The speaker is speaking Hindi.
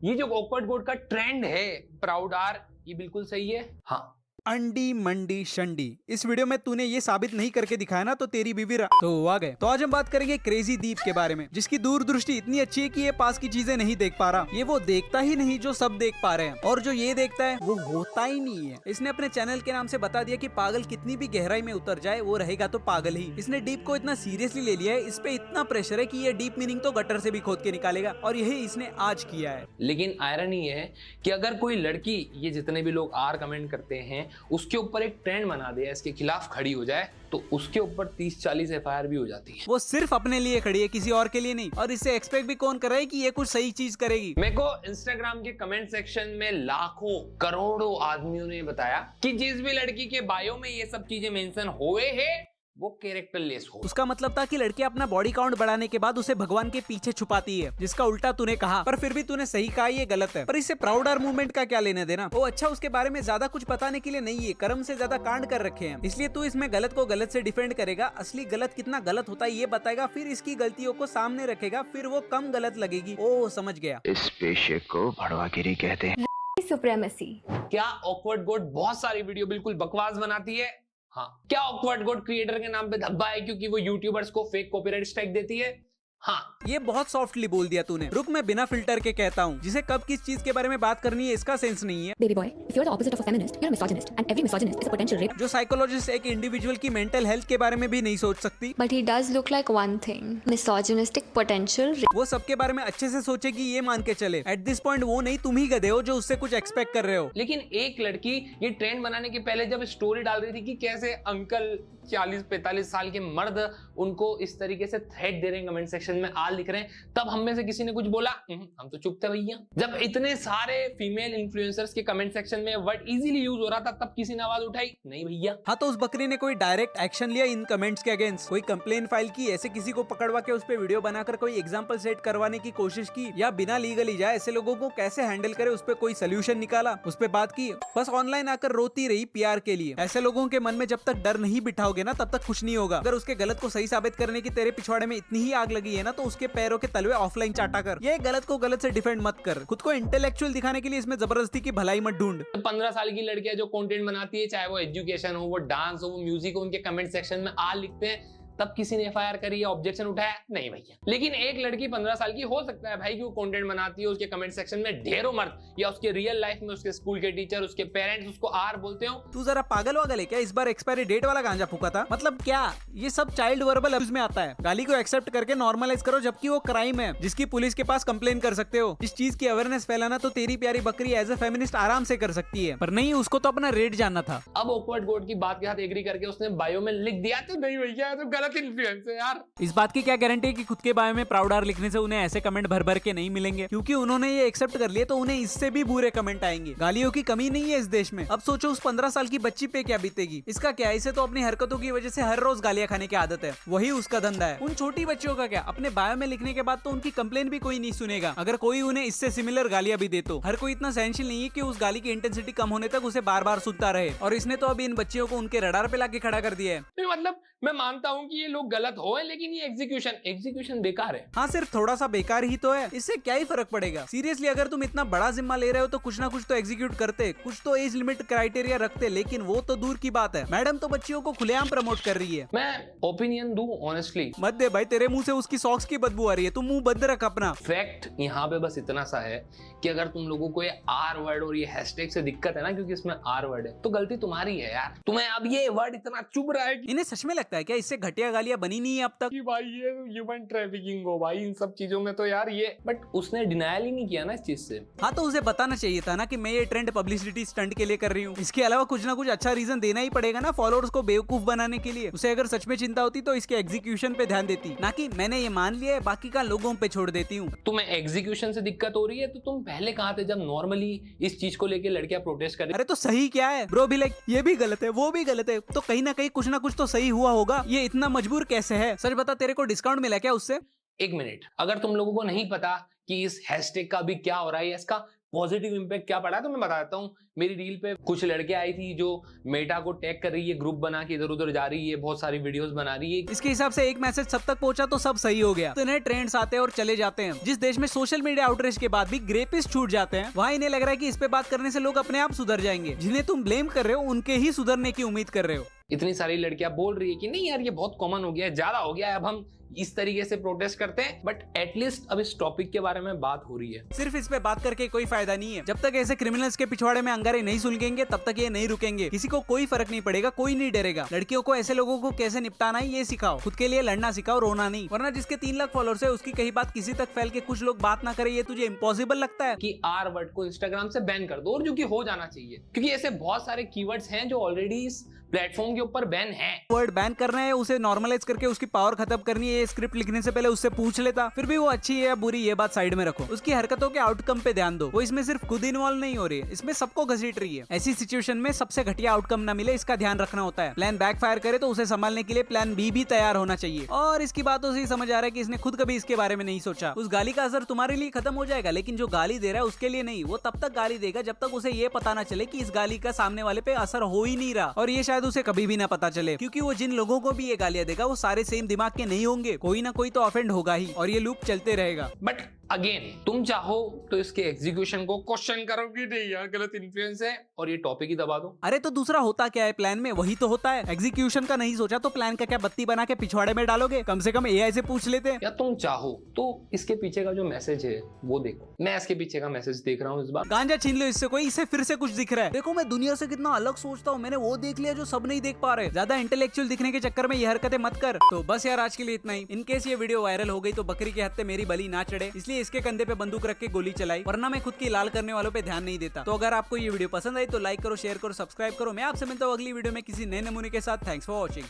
ये जो ऑकवर्ड गोट का ट्रेंड है प्राउड आर, ये बिल्कुल सही है। हाँ, अंडी मंडी शंडी। इस वीडियो में तूने ये साबित नहीं करके दिखाया ना तो तेरी बीवी तो आ गए। तो आज हम बात करेंगे क्रेजी दीप के बारे में, जिसकी दूरदृष्टि इतनी अच्छी है कि ये पास की चीजें नहीं देख पा रहा। ये वो देखता ही नहीं जो सब देख पा रहे हैं, और जो ये देखता है वो होता ही नहीं है। इसने अपने चैनल के नाम से बता दिया कि पागल कितनी भी गहराई में उतर जाए वो रहेगा तो पागल ही। इसने डीप को इतना सीरियसली ले लिया है, इस पे इतना प्रेशर है कि ये डीप मीनिंग तो गटर से भी खोद के निकालेगा, और यही इसने आज किया है। लेकिन आयरनी ये है कि अगर कोई लड़की, ये जितने भी लोग आर कमेंट करते हैं, उसके ऊपर एक ट्रेंड बना दे, इसके खिलाफ खड़ी हो जाए, तो उसके ऊपर 30-40 एफआईआर भी हो जाती है। वो सिर्फ अपने लिए खड़ी है, किसी और के लिए नहीं, और इससे एक्सपेक्ट भी कौन कर रहा है कि ये कुछ सही चीज करेगी। मेरे को इंस्टाग्राम के कमेंट सेक्शन में लाखों करोड़ों आदमियों ने बताया कि जिस भी लड़की के बायो में ये सब चीजें मेंशन हुए हैं वो कैरेक्टरलेस हो। उसका मतलब था कि लड़कियां अपना बॉडी काउंट बढ़ाने के बाद उसे भगवान के पीछे छुपाती है, जिसका उल्टा तूने कहा, पर फिर भी तूने सही कहा, ये गलत है। पर इससे प्राउड आर मूवमेंट का क्या लेना देना? वो अच्छा उसके बारे में ज्यादा कुछ बताने के लिए नहीं है, कर्म से ज्यादा कांड कर रखे हैं, इसलिए तू इसमें गलत को गलत से डिफेंड करेगा। असली गलत कितना गलत होता है ये बताएगा, फिर इसकी गलतियों को सामने रखेगा, फिर वो कम गलत लगेगी। ओ समझ गया, इस पेशे को भड़वागिरी कहते हैं। सुप्रेमेसी। क्या ऑकवर्ड गोट बहुत सारी वीडियो बिल्कुल बकवास बनाती है? हाँ। क्या ऑकवर्ड गोट क्रिएटर के नाम पे धब्बा है क्योंकि वो यूट्यूबर्स को फेक कॉपीराइट स्ट्राइक देती है? हाँ। ये बहुत सॉफ्टली बोल दिया तूने। रुक, मैं बिना फिल्टर के कहता हूँ, जिसे कब किस चीज के बारे में बात करनी है इसका सेंस नहीं है। Baby boy, if you're the opposite of a feminist, you're a misogynist, and every misogynist is a potential rape. जो साइकोलॉजिस्ट एक इंडिविजुअल की मेंटल हेल्थ के बारे में भी नहीं सोच सकती, But he does look like one thing: misogynistic potential rape. वो सबके बारे में अच्छे से सोचेगी, ये मान के चले। एट दिस पॉइंट वो नहीं, तुम ही गधे हो जो उससे कुछ एक्सपेक्ट कर रहे हो। लेकिन एक लड़की ये ट्रेंड बनाने के पहले जब स्टोरी डाल रही थी कि कैसे अंकल 40-45 साल के मर्द उनको इस तरीके से थ्रेट दे रहे हैं, कमेंट सेक्शन में आल लिख रहे हैं, तब हम में से किसी ने कुछ बोला? हम तो चुप थे भैया। जब इतने सारे फीमेल इन्फ्लुएंसर्स के कमेंट सेक्शन में वर्ड इजीली यूज हो रहा था, तब किसी ने आवाज उठाई? नहीं भैया। हाँ, तो उस बकरी ने कोई डायरेक्ट एक्शन लिया इन कमेंट्स के अगेंस्ट? कोई कंप्लेन फाइल की, ऐसे किसी को पकड़वा के उस पे वीडियो बनाकर कोई एग्जांपल सेट करवाने की कोशिश की, या बिना लीगली जाए ऐसे लोगों को कैसे हैंडल करे उस पे कोई सोल्यूशन निकाला, उस पे बात की? बस ऑनलाइन आकर रोती रही पीआर के लिए। ऐसे लोगों के मन में जब तक डर नहीं बिठाओगे ना, तब तक कुछ नहीं होगा। अगर उसके गलत को सही साबित करने की तेरे पिछवाड़े में इतनी ही आग लगी है ना, तो उसके पैरों के तलवे ऑफलाइन चाटा कर। ये गलत को गलत से डिफेंड मत कर। खुद को इंटेलेक्चुअल दिखाने के लिए इसमें जबरदस्ती की भलाई मत ढूंढ। 15 साल की लड़कियां जो कंटेंट बनाती है, चाहे वो एजुकेशन हो, वो डांस हो, वो म्यूजिक हो, उनके कमेंट सेक्शन में आ लिखते हैं, तब किसी ने एफआईआर करी या ऑब्जेक्शन उठाया? नहीं भैया। लेकिन एक लड़की 15 साल की हो सकता है भाई कि वो कंटेंट बनाती है, उसके कमेंट सेक्शन में ढेरों मर्द या उसके रियल लाइफ में उसके स्कूल के टीचर, उसके पेरेंट्स उसको आर बोलते हो। तू जरा पागल वागल है क्या? इस बार एक्सपायरी डेट वाला गांजा फूका था? मतलब क्या ये सब चाइल्ड वर्बल अब्यूज में आता है? गाली को एक्सेप्ट करके नॉर्मलाइज करो, जबकि वो क्राइम है जिसकी पुलिस के पास कंप्लेन कर सकते हो। इस चीज की अवेयरनेस फैलाना तो तेरी प्यारी बकरी एज ए फेमिनिस्ट आराम से कर सकती है, पर नहीं, उसको तो अपना रेट जानना था। अब ऑकवर्ड गोट की बात के साथ एग्री करके उसने बायो में लिख दिया, तो नहीं भैया, तो गलत इन्फ्लुएंस है यार। इस बात की क्या गारंटी है कि खुद के बारे में प्राउड आर लिखने से उन्हें ऐसे कमेंट भर भर के नहीं मिलेंगे? क्योंकि उन्होंने ये एक्सेप्ट कर लिया तो उन्हें इससे भी बुरे कमेंट आएंगे। गालियों की कमी नहीं है इस देश में। अब सोचो उस 15 साल की बच्ची पे क्या बीतेगी। इसका क्या, इसे तो अपनी हरकतों की वजह से हर रोज गालियां खाने की आदत है, वही उसका धंधा है। उन छोटी बच्चियों का क्या, अपने बायो में लिखने के बाद तो उनकी कंप्लेन भी कोई नहीं सुनेगा। अगर कोई उन्हें इससे सिमिलर गालियां भी दे तो हर कोई इतना सहनशील नहीं है कि उस गाली की इंटेंसिटी कम होने तक उसे बार बार सुनता रहे। और इसने तो अभी इन बच्चियों को उनके रडार पे लाके खड़ा कर दिया है। मतलब मैं मानता हूँ कि ये लोग गलत हो, लेकिन ये एग्जीक्यूशन बेकार है। हाँ, सिर्फ थोड़ा सा बेकार ही तो है, इससे क्या ही फर्क पड़ेगा? सीरियसली, अगर तुम इतना बड़ा जिम्मा ले रहे हो तो कुछ ना कुछ तो एग्जीक्यूट करते, कुछ तो एज लिमिट क्राइटेरिया रखते। लेकिन वो तो दूर की बात है, मैडम तो बच्चियों को खुलेआम प्रमोट कर रही है। मैं ओपिनियन दूं ऑनेस्टली? मत दे भाई, तेरे मुंह से उसकी सॉक्स की बदबू आ रही है, तुम मुंह बंद रख अपना। फैक्ट यहाँ पे बस इतना सा है कि अगर तुम लोगों को ये आर वर्ड और ये हैशटैग से दिक्कत है ना, क्योंकि इसमें आर वर्ड है, तो गलती तुम्हारी है यार। तुम्हें अब ये वर्ड इतना चुभ रहा है कि इन्हें सच में लगता है क्या इससे घटिया गालियां बनी नहीं है अब तक? कि भाई ये ह्यूमन ट्रैफिकिंग हो भाई, इन सब चीजों में तो यार ये, बट उसने डिनायल ही नहीं किया ना इस चीज से। हाँ, तो उसे बताना चाहिए था ना कि मैं ये ट्रेंड पब्लिसिटी स्टंट के लिए कर रही हूँ। इसके अलावा कुछ ना कुछ अच्छा रीजन देना ही पड़ेगा ना फॉलोअर्स को बेवकूफ बनाने के लिए। उसे अगर सच में चिंता होती तो इसके एग्जीक्यूशन पे ध्यान देती, ना कि मैंने ये मान लिया है बाकी का लोगों पे छोड़ देती हूँ। तुम्हें एग्जीक्यूशन से दिक्कत हो रही है तो तुम पहले कहाँ थे जब नॉर्मली इस चीज को लेके लड़कियां प्रोटेस्ट कर रही? अरे तो सही क्या है ब्रो? भी लाइक ये भी गलत है, वो भी गलत है, तो कहीं ना कहीं कुछ ना कुछ तो सही हुआ होगा। ये इतना मजबूर कैसे है? सच बता, तेरे को डिस्काउंट मिला क्या उससे? एक मिनट, अगर तुम लोगों को नहीं पता कि इस हैशटैग का भी क्या हो रहा है, इसका पॉजिटिव इंपैक्ट क्या पड़ा है तो मैं बता देता हूँ। मेरी रील पे कुछ लड़के आई थी जो मेटा को टैग कर रही है, ग्रुप बना के इधर उधर जा रही है, बहुत सारी वीडियोस बना रही है। इसके हिसाब से एक मैसेज सब तक पहुंचा तो सब सही हो गया। तो इन्हें ट्रेंड्स आते हैं और चले जाते हैं। जिस देश में सोशल मीडिया आउटरीच के बाद भी ग्रेपिस्ट छूट जाते हैं, वहाँ इन्हें लग रहा है कि इस पे बात करने से लोग अपने आप सुधर जाएंगे। जिन्हें तुम ब्लेम कर रहे हो उनके ही सुधरने की उम्मीद कर रहे हो। इतनी सारी लड़कियां बोल रही है कि नहीं यार ये बहुत कॉमन हो गया है, ज्यादा हो गया है, अब हम इस तरीके से प्रोटेस्ट करते हैं। बट एटलीस्ट अब इस टॉपिक के बारे में बात हो रही है। सिर्फ इस पे बात करके कोई फायदा नहीं है। जब तक ऐसे क्रिमिनल्स के पिछवाड़े में अंगारे नहीं सुलगेंगे तब तक ये नहीं रुकेंगे। किसी को कोई फर्क नहीं पड़ेगा, कोई नहीं डरेगा। लड़कियों को ऐसे लोगों को कैसे निपटाना है ये सिखाओ, खुद के लिए लड़ना सिखाओ, रोना नहीं। वरना जिसके 3 लाख फॉलोअर्स है उसकी कहीं बात किसी तक फैल के कुछ लोग बात ना करे, ये तुझे इम्पॉसिबल लगता है? कि आर वर्ड को इंस्टाग्राम से बैन कर दो, और जो कि हो जाना चाहिए, क्योंकि ऐसे बहुत सारे कीवर्ड्स हैं जो ऑलरेडी इस प्लेटफॉर्म के ऊपर बैन है। वर्ड बैन करना है, उसे नॉर्मलाइज करके उसकी पावर खत्म करनी है। स्क्रिप्ट लिखने से पहले उससे पूछ लेता, फिर भी वो अच्छी है या बुरी ये बात साइड में रखो। उसकी हरकतों के आउटकम पे ध्यान दो। वो इसमें सिर्फ खुद इन्वॉल्व नहीं हो रही है, इसमें सबको घसीट रही है। ऐसी सिचुएशन में सबसे घटिया आउटकम ना मिले इसका ध्यान रखना होता है। प्लान बैकफायर करे तो उसे संभालने के लिए प्लान बी भी तैयार होना चाहिए। और इसकी बातों से ही समझ आ रहा है कि इसने खुद कभी इसके बारे में नहीं सोचा। उस गाली का असर तुम्हारे लिए खत्म हो जाएगा, लेकिन जो गाली दे रहा है उसके लिए नहीं। वो तब तक गाली देगा जब तक उसे ये पता ना चले कि इस गाली का सामने वाले पे असर हो ही नहीं रहा। और ये शायद उसे कभी भी ना पता चले, क्योंकि वो जिन लोगों को भी ये गालियां देगा वो सारे सेम दिमाग के नहीं होंगे। कोई ना कोई तो ऑफेंड होगा ही, और ये लूप चलते रहेगा। बट अगेन तुम चाहो तो इसके एग्जीक्यूशन को क्वेश्चन करो कि नहीं यार गलत इन्फ्लुएंस है, और ये टॉपिक ही दबा दो। अरे तो दूसरा होता क्या है प्लान में? वही तो होता है। एग्जीक्यूशन का नहीं सोचा तो प्लान का क्या बत्ती बना के पिछवाड़े में डालोगे? कम से कम एआई से पूछ लेते हैं। या तुम चाहो तो इसके पीछे का जो मैसेज है वो देखो। मैं इसके पीछे का मैसेज देख रहा हूँ इस बार। गांजा छीन लो इससे, कोई इसे फिर से कुछ दिख रहा है। देखो मैं दुनिया से कितना अलग सोचता हूँ, मैंने वो देख लिया जो सब नहीं देख पा रहे। ज्यादा इंटेलेक्चुअल दिखने के चक्कर में ये हरकतें मत कर। तो बस यार आज के लिए इतना ही। इनकेस ये वीडियो वायरल हो गई तो बकरी के हत्ते मेरी बलि ना चढ़े, इसलिए इसके कंधे पे बंदूक रख के गोली चलाई, वरना मैं खुद की लाल करने वालों पे ध्यान नहीं देता। तो अगर आपको ये वीडियो पसंद आई तो लाइक करो, शेयर करो, सब्सक्राइब करो। मैं आपसे मिलता हूँ अगली वीडियो में किसी नए नमूने के साथ। Thanks for watching.